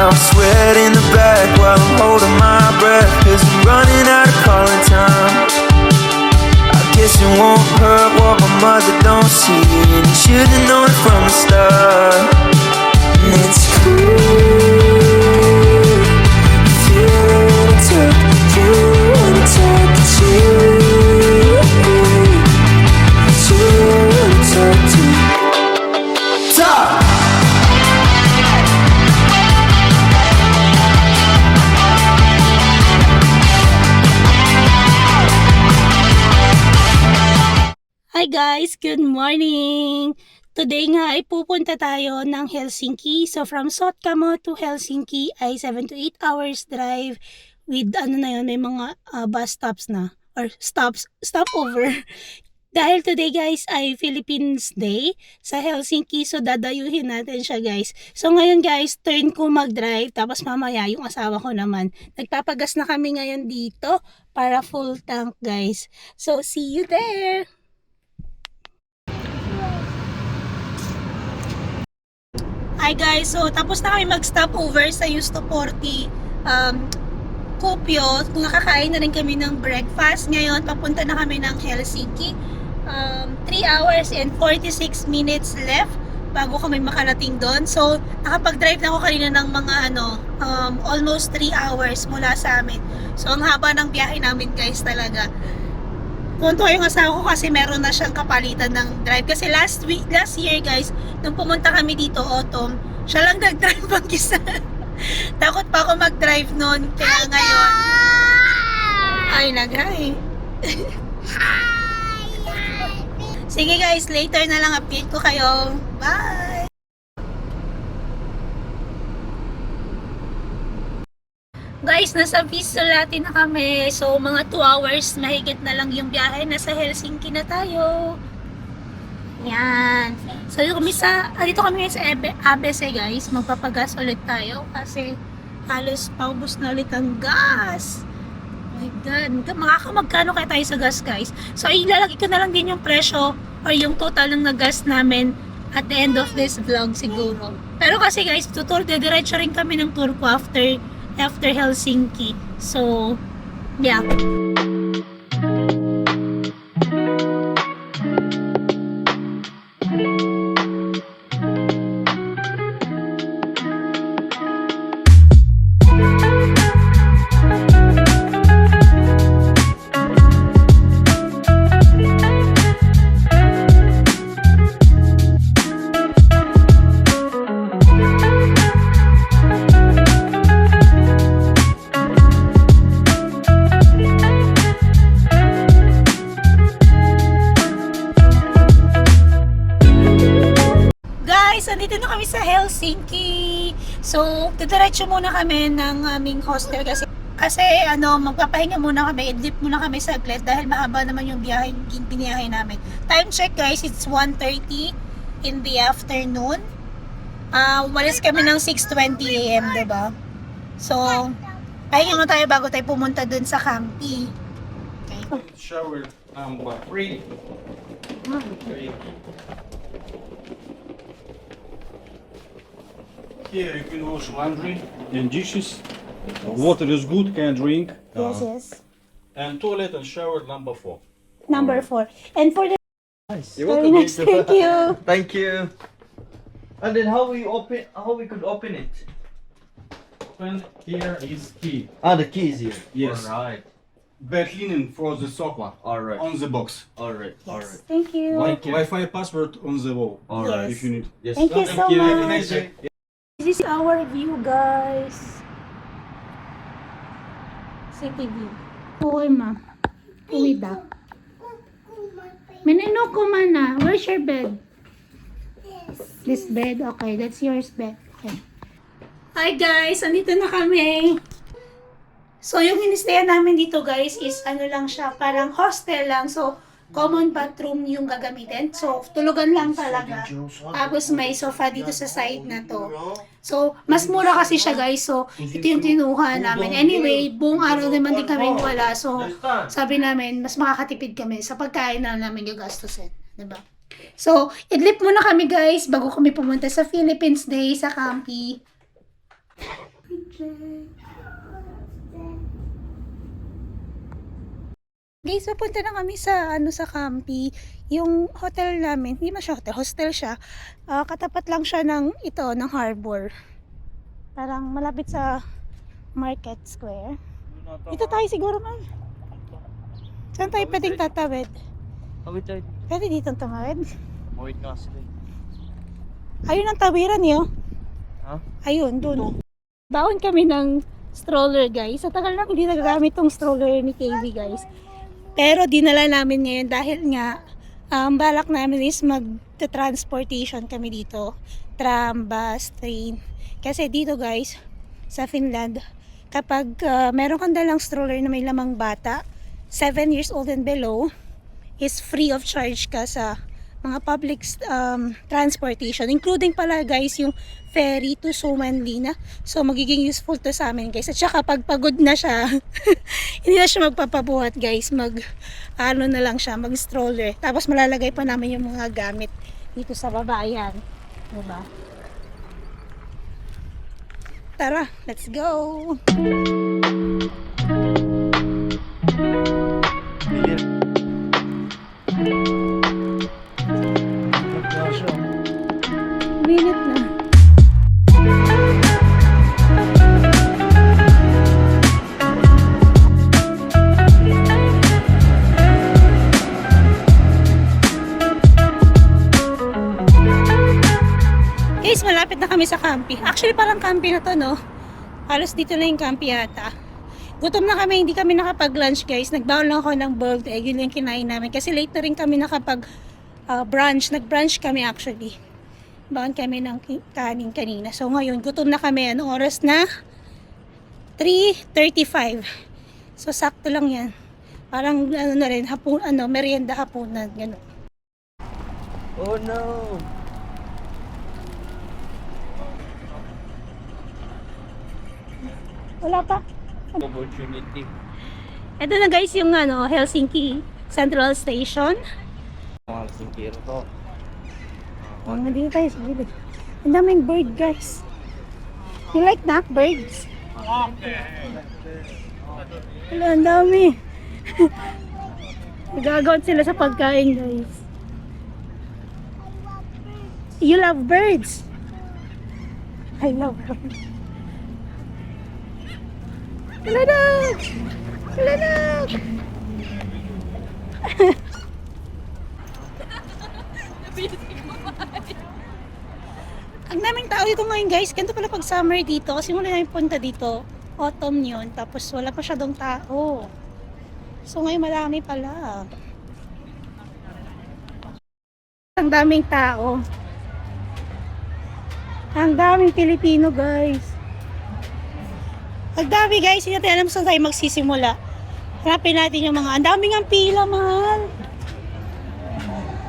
now. Sweat in the back while I'm holding my breath, 'cause I'm running out of calling time. I guess it won't hurt what my mother don't see, and you should've known it from the start. And it's cool if you wanna talk, you wanna talk to you wanna talk to talk. Hi guys! Good morning! Today nga ay pupunta tayo ng Helsinki. So from Sotkamo to Helsinki ay 7 to 8 hours drive with may mga bus stops na or stopover. Dahil today guys ay Philippines Day sa Helsinki, so dadayuhin natin siya guys. So ngayon guys, turn ko mag-drive, tapos mamaya yung asawa ko naman. Nagpapagas na kami ngayon dito para full tank guys. So see you there! Hi guys, so tapos na kami mag-stop over sa Justo Porti Kuopio. Nakakain na rin kami ng breakfast. Ngayon, papunta na kami ng Helsinki. 3 hours and 46 minutes left bago kami makarating doon. So, nakapag-drive na ako kanina ng mga almost 3 hours mula sa amin. So, ang haba ng biyahe namin guys talaga. Punto yung asawa ko kasi meron na siyang kapalitan ng drive. Kasi last year guys, nung pumunta kami dito autumn, siya lang nag-drive mag-isa. Takot pa ako mag-drive noon. Kaya ngayon, ay nag-hi. Sige guys, later na lang update ko kayo. Bye! Guys, nasa Viisalati na kami. So, mga 2 hours mahigit na lang yung biyahe. Nasa Helsinki na tayo. Yan. So, dito kami sa ABC guys. Magpapagas ulit tayo. Kasi halos paubos na ulit ang gas. Oh my God. Magkano kaya tayo sa gas guys? So, ilalagay ko na lang din yung presyo or yung total ng gas namin at the end of this vlog siguro. Pero kasi guys, diretso rin kami ng tour ko after Helsinki. So, yeah. Nandito na kami sa Helsinki. So, diretso muna kami ng aming hostel kasi magpapahinga muna kami, idlip muna kami saglit dahil mahaba naman yung biniyahe namin. Time check guys, it's 1:30 in the afternoon. Umalis kami ng 6:20 AM, diba? So, pahinga muna tayo bago tayo pumunta dun sa Campi. Okay. Shower number 3. Here you can wash laundry and dishes. Water is good, can drink. Yes. And toilet and shower number 4. Number 4. And for the You're very welcome. nice, thank you. Thank you. And then how we could open it? And here is key. The key is here. Yes. Alright. Bed linen for the sofa. Alright. On the box. Alright. Yes, Alright. thank you. Wi-Fi password on the wall. Alright. If you need. Yes. Thank you so Have a much. nice day. This is our view, guys. City view. Uy, ma. Uwi da. Menino ko mana. Where's your bed? This bed? Okay, that's yours bed. Okay. Hi guys, andito na kami. So, yung inistayan namin dito guys is lang siya, parang hostel lang. So, common bathroom yung gagamitin. So, tulugan lang talaga. Tapos may sofa dito sa side na to. So, mas mura kasi siya guys. So, ito yung tinuha namin. Anyway, buong araw naman din kami wala. So, sabi namin, mas makakatipid kami sa pagkain na namin gagastusin. Diba? So, idlip muna kami guys bago kami pumunta sa Philippines Day sa Campi. Guys, papunta na kami sa sa Campi. Yung hotel namin, hindi man siya hotel, hostel siya. Katapat lang siya ng harbor. Parang malapit sa Market Square. Dito tayo siguro, man. Saan tayo pwedeng tatawid? Tawid tayo. Pwede dito tumawid? Tawid nga sila. Ayun ang tawiran niyo. Ha? Ayun, dun. Baon kami ng stroller, guys. Sa tagal lang hindi nagagamit tong stroller ni KB, guys. Pero dinala namin ngayon dahil nga balak namin is mag-transportation kami dito. Tram, bus, train. Kasi dito, guys, sa Finland, kapag meron kang dalang stroller na may lamang bata, 7 years old and below, is free of charge ka sa mga public transportation, including pala, guys, yung ferry to Suomenlinna. So magiging useful to sa amin, guys. At saka pag pagod na siya hindi na siya magpapabuhat, guys. Ano na lang siya, mag stroller. Tapos malalagay pa namin yung mga gamit dito sa babayan, diba? Tara, let's go. Minute na. Guys, malapit na kami sa Campi. Actually, parang Campi na to, no? Halos dito na yung Campi yata. Gutom na kami, hindi kami nakapag-lunch, guys. Nagbaon lang ako ng boiled egg. Yun yung kinain namin. Kasi late na rin kami nakapag-brunch. Nag-brunch kami actually. Baon kami ng kanin kanina. So ngayon, gutom na kami. Anong oras na? 3:35. So sakto lang yan. Parang na rin, merienda hapunan. Ganun. Oh no! Wala pa. Opportunity. Ito na, guys, yung Helsinki Central Station. Mga singkiro to. Dito tayo sa gilid. Ang daming bird, guys. You like that, birds? Wala, ang dami. Nagagawad sila sa pagkain, guys. You love birds? I love birds. Kalanak! Kalanak! Ang daming tao dito ngayon, guys. Ganito pala pag summer dito. Kasi mula namin punta dito, autumn yun. Tapos wala pa masyadong tao. So ngayon marami pala. Ang daming tao. Ang daming Pilipino, guys. Ang dami, guys. Hindi natin alam saan tayo magsisimula. Hanapin natin yung mga, ang daming ang pila, mahal.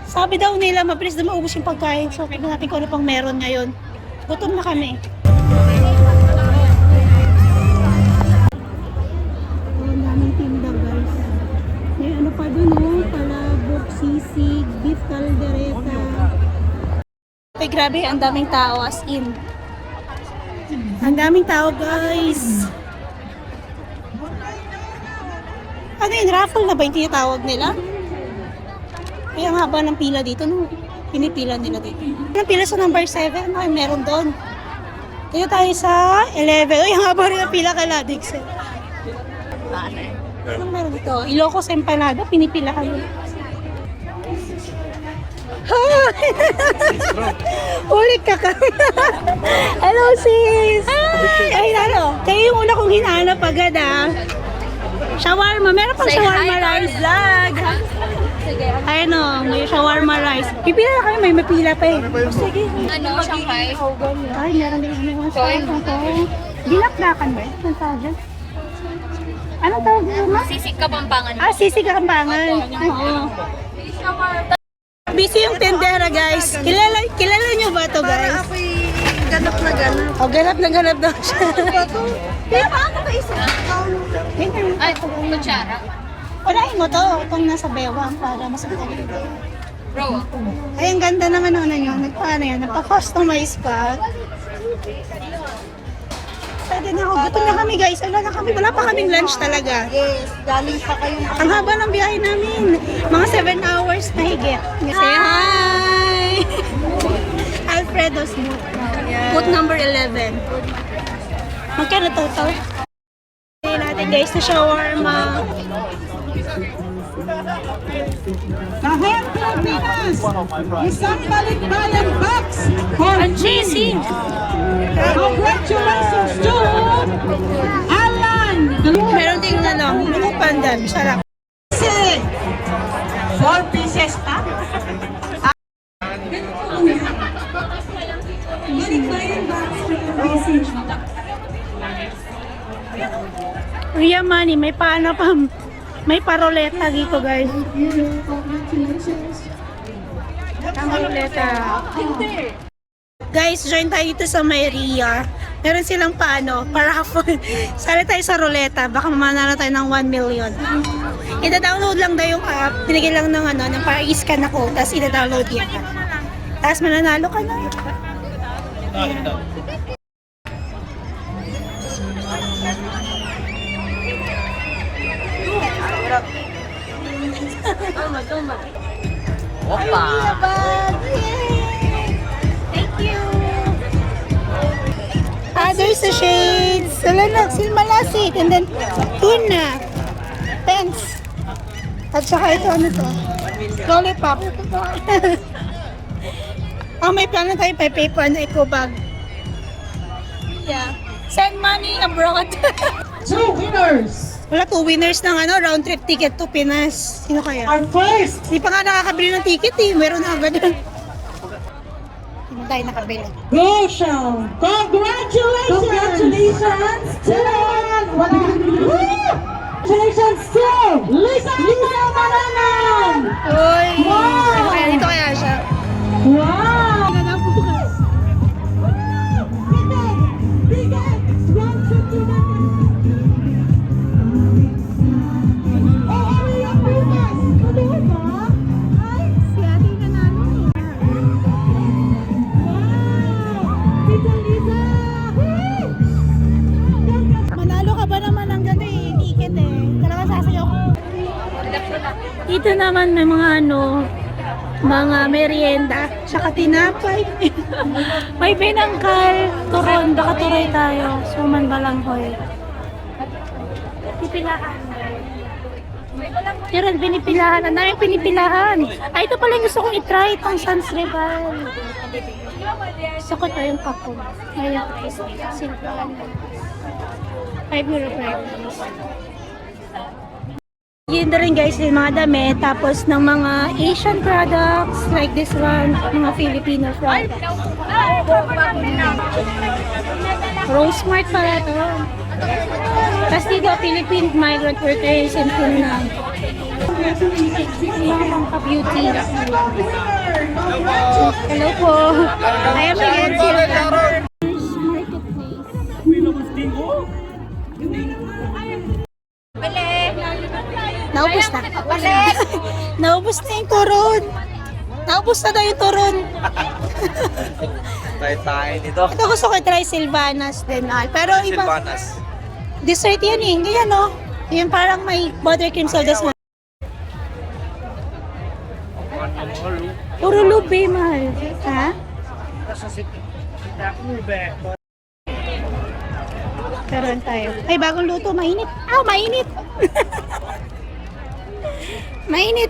Sabi daw nila, mabilis na maubos yung pagkain. So, tignan natin kung ano pang meron ngayon. Gutom na kami. Ang daming tinda, guys. May ano pa dun, palabok, sisig, beef caldereta. Ay, grabe, ang daming tao, as in. Ang daming tao, guys. Ano yun? Raffle na ba yung tinatawag nila? Ay, ang haba ng pila dito. No? Pinipila nila dito. Ang pila sa number 7. Ay, meron doon. Dito tayo sa 11. Ay, ang haba rin ang pila kay Ladix. Anong meron dito? Ilocos Empanada. Pinipilahan nila. Ulit ka ka. Hello, sis. Ay, ano? Kayo yung una kong hinahanap agad, shawarma. Meron pang shawarma rice vlog. Ayun o, may shawarma rice. Pipila na kami, may mapila pa eh. Sige. Ano, Shanghai? Ay, meron din kami mga shawarma. Dinakdakan ba? Anong tawag dyan? Anong tawag dyan, ma? Sisig Kapampangan. Sisig Kapampangan. Oo. Busy yung tendera, guys. Kilala nyo ba to, guys? Para ako'y ganap na ganap. O, ganap daw siya. Kaya paano ba isa? Ay, kutsara. Unahin mo to, itong nasa bewang para mas madali. Bro, Ay, ang ganda naman ano yun. Nagpa-customize pa. excited na ako. Gutom na kami guys. Wala pa kaming lunch talaga. Yes, galing pa kayo. Ang haba ng biyahe namin. Mga 7 hours na higit. Say hi! Alfredo's food number 11. Magkano total? Hindi natin guys na shawarma. Kahit Pilipinas, isang balikbayan box for Ang cheesy! congratulations to Alan Meron ding buko pandan. Sarap. 4 pieces pa. Ria Money, may paano pa. May paroleta dito guys. Ang paroleta. Guys, join tayo dito sa Maria. Meron silang paano, paraffle. Sali tayo sa roleta, baka mamanalo tayo ng 1 million. Ida-download lang daw yung app, binigyan lang ng para i-scan ako, tapos ida-download yan. Tapos mananalo ka na. Opa! Thank you! There's the shades. Silmalasit. And then, tuna. Pens. At saka ito, ano to? Lollipop. May plano tayo pa pay for eco bag. Yeah. Send money abroad. 2 winners. Wala, 2 winners ng round trip ticket to Pinas. Sino kaya? Our first Hindi pa nga nakakabili ng ticket eh. Meron na agad yun. Hindi tayo nakabili. Go show. Congratulations to Congratulations to Lisa Maranan. Uy! Wow! Dito kaya siya. Wow! Manalo ka ba naman ng ticket eh. Talaga sasayaw ko. Dito naman may mga merienda, tsaka tinapay. May binangkal, turon, baka turay tayo. Suman balanghoy. Pipilahan. Meron pinipilahan. Ang daming pinipilahan. Ay, ito pala yung gusto kong itry, itong Sans Rival. Gusto ko ito yung kapon. Ngayon, silpan. 5 euro per piece. Yun na rin guys, yung mga damit, tapos ng mga Asian products, like this one, mga Filipino products. Rosemart pala ito. Tapos dito, Philippine migrant workers in Finland. Mga pangka-beauty. Hello po. I am again Marketplace. Naubos na. Naubos na yung turon. Naubos na daw yung turon. Tayo nito. Ito gusto ko try Silvanas din. Pero iba. Silvanas. Dessert yan eh. Ganyan no. Yung parang may buttercream sodas na. Puro lube, mahal. Ha? Karoon tayo. Ay, bagong luto. Mainit. Mainit. Mainit.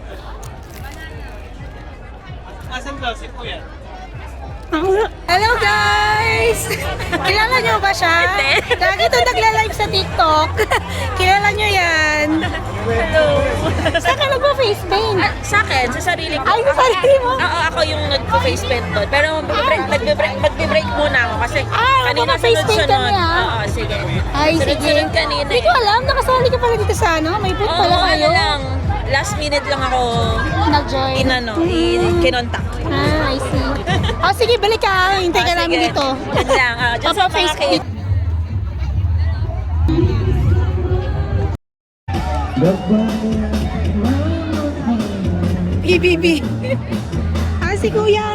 Hello guys! Kilala nyo ba siya? Lagi ito nagla-live sa TikTok. Kilala nyo yan. Hello. Saan ka nagpa-face paint? Sa akin, sa sarili ko. Ay, sa sarili mo? Oo, ako yung nagpa-face paint doon. Pero magbe-break muna ako kasi kanina magpa-face paint ka sunod-sunod. niya? Oo, sige. Ay, sige. Sunod-sunod kanina. Hindi ko alam. Nakasali ka pala dito sa may booth Oo, pala kayo. lang. Last minute lang ako Nag-join. kinontak. I see. Sige, balik ka. Hintay ka namin dito. Yan lang. Just Opo, face paint. BBB. Si Kuya.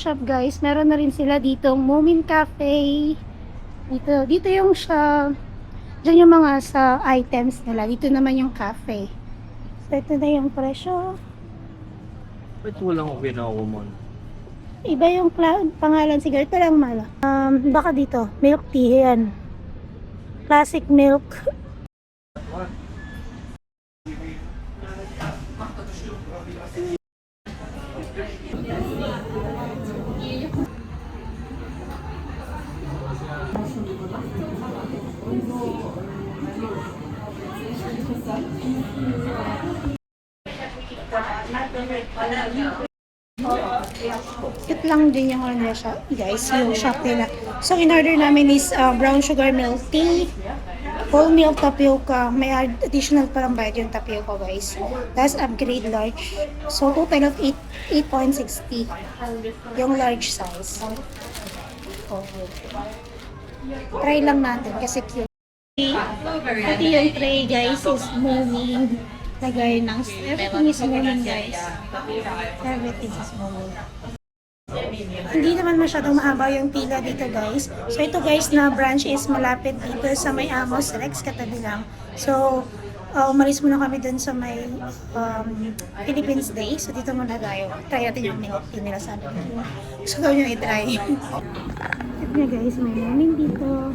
shop guys, meron na rin sila dito Moomin Cafe. Dito yung siya. Diyan yung mga sa items nila. Dito naman yung cafe. So ito na yung presyo. Ba't walang ginawa mo? Iba yung pangalan siguro. Ito lang mala. Baka dito. Milk tea yan. Classic milk. Cute lang din yung ano siya, guys, yung shop nila. So, in-order namin is brown sugar milk tea, whole milk tapioca. May additional parang bayad yung tapioca, guys. That's upgrade large. So, total of 8.60 yung large size. Oh. Try lang natin kasi cute. Ito yung tray, guys, is moving. Lagay ng everything is moving, guys. Everything is moving. Hindi naman masyadong mahaba yung pila dito, guys. So ito, guys, na branch is malapit dito sa may Amos Rex, katabi lang. So umalis muna kami dun sa may Philippines Day. So dito muna tayo. Try natin yung milk tea nila sa amin. Gusto ko yung i-try. Ito na, guys, may morning dito.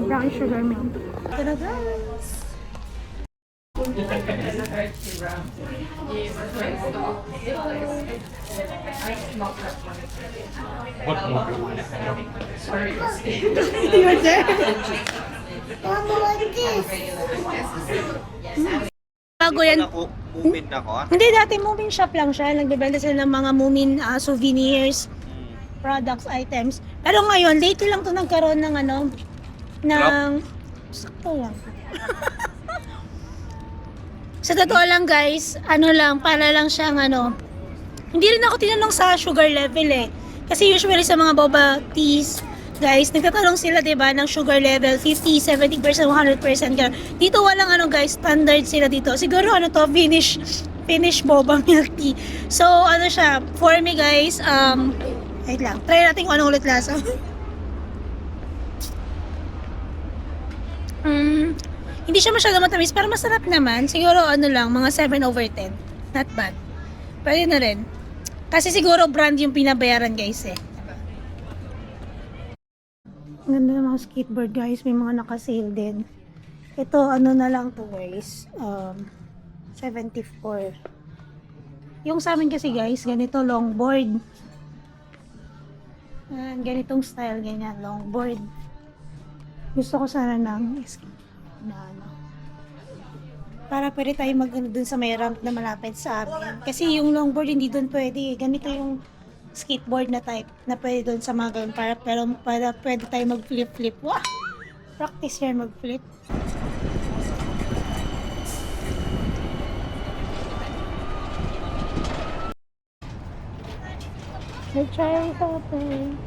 Brown sugar milk. Ito na, guys. You're there. Bago yan. Umin ako ah. Hindi, dati Moomin shop lang siya. Nagbebenta sila ng mga Moomin souvenirs, products, items. Pero ngayon, lately lang to nagkaroon ng sakto lang. Sa totoo lang, guys, para lang siyang hindi rin ako tinanong sa sugar level eh. Kasi usually sa mga boba teas, guys, nagtatanong sila, diba, ng sugar level, 50, 70%, 100%. Ganun. Dito walang guys, standard sila dito. Siguro finish boba milk tea. So, siya, for me, guys, wait lang, try natin kung anong ulit lasa. Hindi siya masyado matamis, pero masarap naman. Siguro mga 7/10. Not bad. Pwede na rin. Kasi siguro brand yung pinabayaran, guys eh. Ang ganda ng mga skateboard, guys. May mga naka-sale din. Ito, na lang to, guys. 74. Yung sa amin kasi, guys, ganito longboard. Ganitong style, ganyan, longboard. Gusto ko sana ng para pwede tayo dun sa may ramp na malapit sa amin. Kasi yung longboard hindi dun pwede. Ganito yung skateboard na type na pwede dun sa mga ganun. Para pwede tayo mag-flip-flip. Wow! Practice yan mag-flip. Let's try something.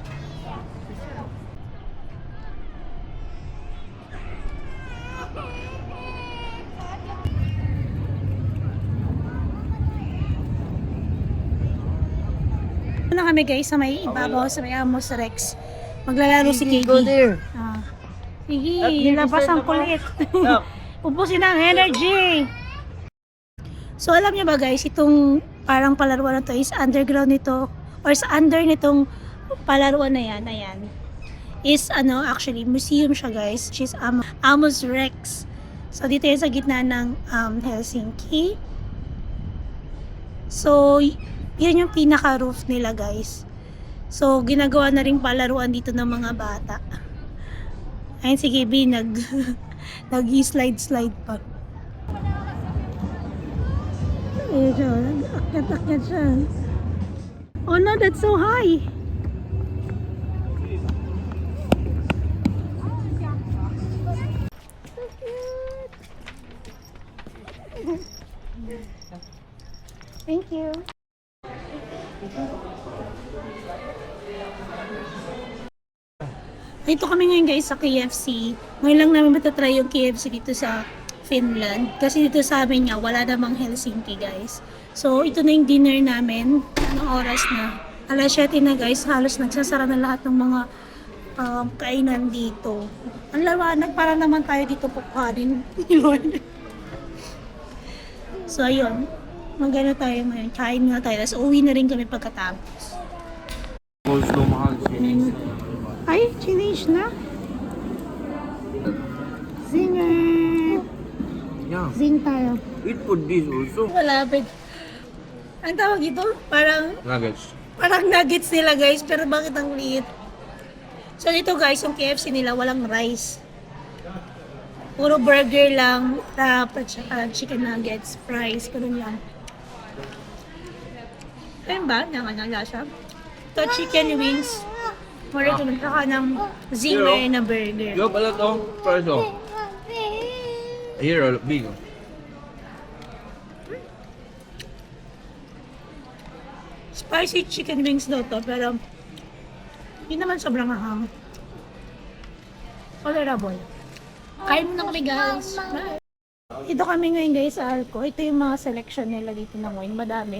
Na kami, guys, sa may ibabaw, sa may Amos Rex. Maglalaro si KD. Go there. Sige, labas ang kulit. Ubusin ang energy. So, alam niyo ba, guys, itong parang palaruan na to is underground nito, or sa under nitong palaruan na yan, ayan, is actually, museum siya, guys, which is Amos Rex. So, dito yan sa gitna ng Helsinki. So, yan yung pinaka-roof nila, guys. So, ginagawa na rin palaruan dito ng mga bata. Ayun si KB, nag-slide pa. Ayun siya, akyat-akyat siya. Oh no, that's so high! So cute! Thank you! Dito kami ngayon, guys, sa KFC. Ngayon lang namin matatry yung KFC dito sa Finland. Kasi dito sa amin nga, wala namang Helsinki, guys. So, ito na yung dinner namin. Anong oras na? Alas 7 na guys, halos nagsasara na lahat ng mga kainan dito. Ang lawanag, para naman tayo dito pukarin. So ayun, magano tayo ngayon, kain nga tayo, tapos uwi na rin kami pagkatapos. Coleslaw mahal. Ay, change na. Zinger! Yeah. Zing tayo. Eat for this also. Malapit. Ang tawag ito? Parang Nuggets. nuggets nila guys, pero bakit ang liit? So dito guys, yung KFC nila walang rice. Puro burger lang, wrap, at saka chicken nuggets, fries, ganun lang. Ayun ba? Ang lasa. Ito chicken wings. More ito nagkaka ng zinger na burger. Yo, pala to. Price oh. Here, big. Spicy chicken wings daw to, pero hindi naman sobrang ahang. Tolerable. Kain muna kami guys. Bye. Dito kami ngayon guys sa Alco. Ito yung mga selection nila dito ng wine. Madami.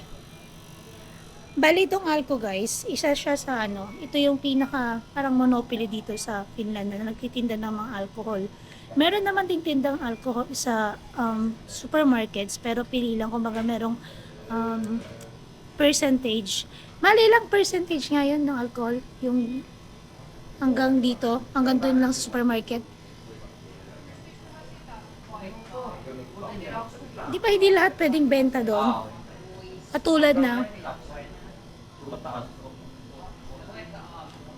Bali itong Alco guys, isa siya sa ito yung pinaka parang monopoly dito sa Finland na nagtitinda ng mga alcohol. Meron naman din tindang alcohol sa supermarkets, pero pili lang kumbaga merong percentage. Mali lang percentage ngayon ng alcohol, yung hanggang dito, hanggang doon lang sa supermarket. Di ba hindi lahat pwedeng benta doon? Katulad na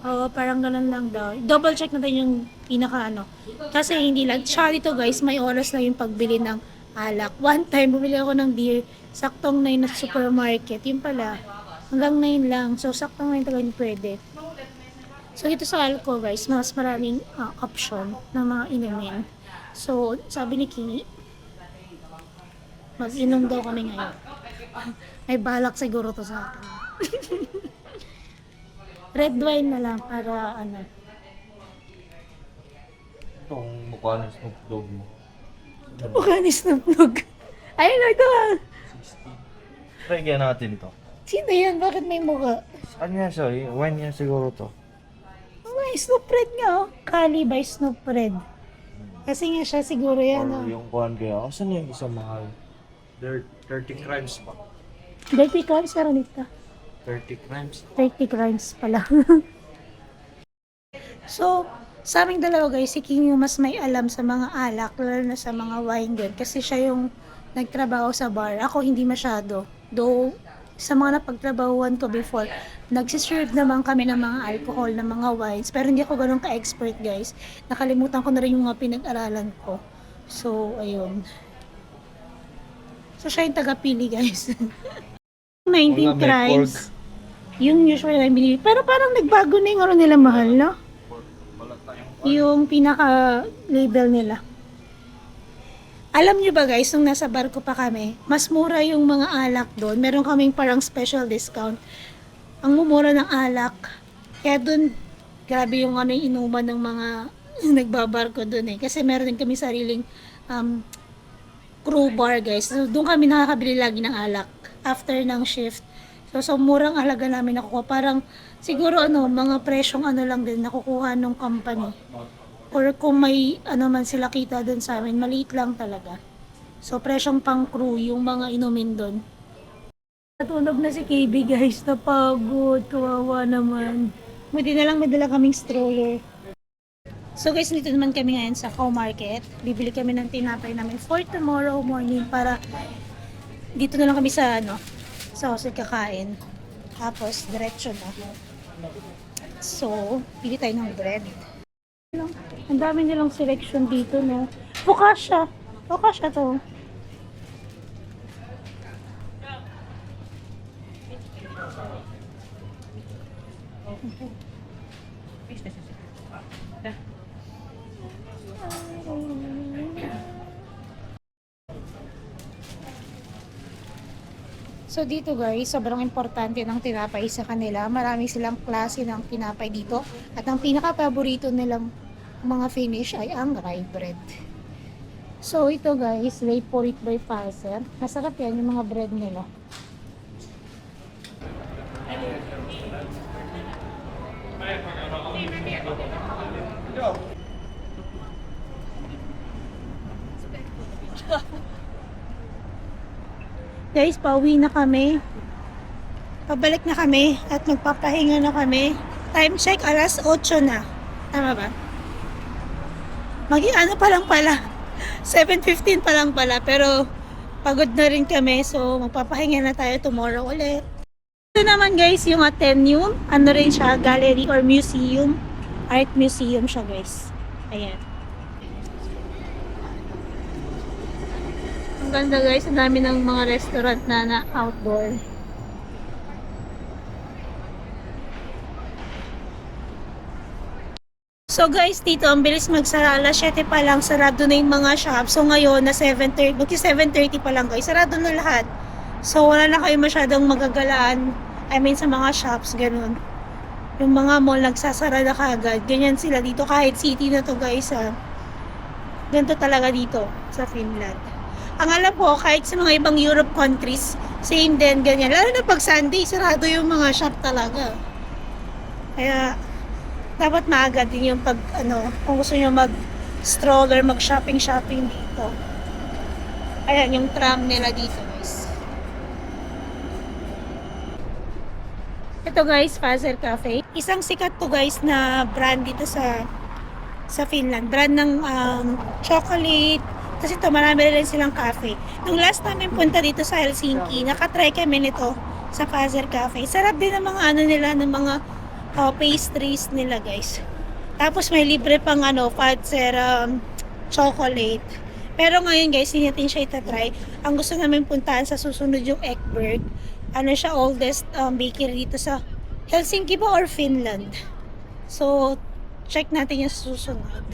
parang ganun lang daw. Double check natin yung pinaka Kasi hindi lang. Tsaka dito guys, may oras na yung pagbili ng alak. One time, bumili ako ng beer. Saktong 9 na supermarket. Yun pala. Hanggang 9 lang. So, saktong 9 talaga yung pwede. So, dito sa Alco guys, mas maraming option ng mga inumin. So, sabi ni Kimi, mag-inom daw kami ngayon. May balak siguro to sa akin. Red wine na lang para Itong mukha ng Snoop Dogg mo. Mukha ni Snoop Dogg. Ayun, ito Try kaya natin ito. Sino yan? Bakit may mukha? Ano yan siya? Wine yan siguro to. May Snoop Red nga Kali by Snoop Red. Kasi nga siya siguro yan Or yung kuhan kaya. Saan yung isang mahal? 30 crimes pa. Dirty crimes meron dito. 30 crimes? 30 crimes pala. So, sa aming dalawa guys, si King yung mas may alam sa mga alak, lalo na sa mga wine din. Kasi siya yung nagtrabaho sa bar. Ako hindi masyado. Though, sa mga napagtrabahuan ko before, nagsiserve naman kami ng mga alcohol, ng mga wines. Pero hindi ako ganun ka-expert guys. Nakalimutan ko na rin yung mga pinag-aralan ko. So, ayun. So, siya yung taga-pili guys. 19 crimes. Yung usually na binili. Pero parang nagbago na yung nila mahal, no? Yung pinaka-label nila. Alam nyo ba guys, nung nasa barko pa kami, mas mura yung mga alak doon. Meron kaming parang special discount. Ang mumura ng alak. Kaya doon, grabe yung yung inuman ng mga nagbabarko doon eh. Kasi meron din kami sariling crew bar guys. So, doon kami nakakabili lagi ng alak after ng shift. So murang halaga namin nakukuha. Parang siguro mga presyong lang din nakukuha ng company. Or kung may man sila kita doon sa amin, maliit lang talaga. So presyong pang crew yung mga inumin doon. Natunog na si KB guys, napagod, kawawa naman. Buti na lang may dala kaming stroller. So guys, dito naman kami ngayon sa Co-Market. Bibili kami ng tinapay namin for tomorrow morning para dito na lang kami sa sa Jose kakain. Tapos, diretso na. So, pili tayo ng bread. Ang dami nilang selection dito, no? Focaccia. Focaccia to. So dito guys, sobrang importante ng tinapay sa kanila. Marami silang klase ng tinapay dito. At ang pinaka-paborito nilang mga finish ay ang rye bread. So ito guys, wait for it by Fazer. Masarap yan yung mga bread nila. Guys, pauwi na kami. Pabalik na kami at magpapahinga na kami. Time check, alas 8 na. Tama ba? Ano pa lang pala. 7:15 pa lang pala. Pero pagod na rin kami. So, magpapahinga na tayo tomorrow ulit. Ito naman guys, yung Atheneum. Ano rin siya, gallery or museum. Art museum siya guys. Ayan. Ang ganda guys, ang dami ng mga restaurant na outdoor. So guys, dito ang bilis magsara. Alas 7 pa lang, sarado na yung mga shop. So ngayon, na 7:30, 7:30 pa lang guys, sarado na lahat. So wala na kayo masyadong magagalaan. I mean sa mga shops, ganun. Yung mga mall nagsasara na kagad. Ganyan sila dito, kahit city na to guys ha. Ganito talaga dito sa Finland. Ang alam ko, kahit sa mga ibang Europe countries, same din, ganyan. Lalo na pag Sunday, sarado yung mga shop talaga. Kaya, dapat maaga din yung pag, kung gusto nyo mag-stroller, mag-shopping dito. Ayan, yung tram nila dito, guys. Ito guys, Fazer Cafe. Isang sikat to guys na brand dito sa Finland. Brand ng chocolate. Kasi ito, marami rin silang cafe. Nung last namin punta dito sa Helsinki, nakatry kami nito sa Fazer Cafe. Sarap din ang mga nila, ng mga pastries nila guys. Tapos may libre pang Fazer chocolate. Pero ngayon guys, hindi natin siya itatry. Ang gusto namin puntahan sa susunod yung Ekberg. Ano siya, oldest bakery dito sa Helsinki ba or Finland. So, check natin yung susunod.